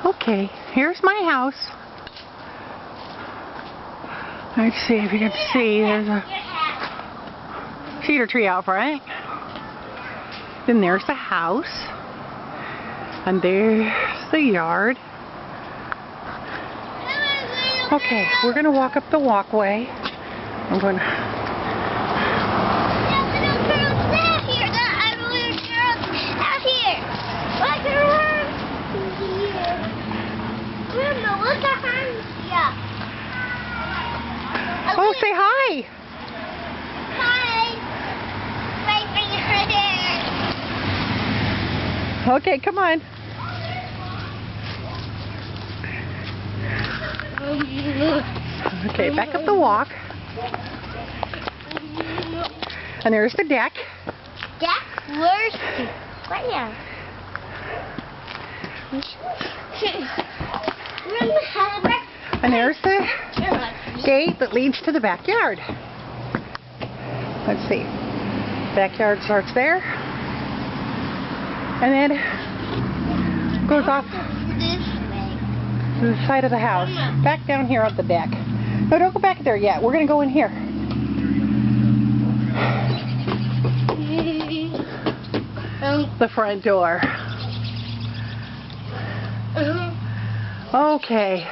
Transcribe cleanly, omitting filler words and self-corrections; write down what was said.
Okay, here's my house. Let's see if you can see. There's a cedar tree out front. Then there's the house. And there's the yard. Okay, we're going to walk up the walkway. I'm going to... Oh, say hi! Hi! Okay, come on. Okay, back up the walk. And there's the deck. Deck? Where's the... Right now. And there's the gate that leads to the backyard. Let's see. Backyard starts there. And then goes off to the side of the house. Back down here on the deck. No, don't go back there yet. We're going to go in here. The front door. Okay.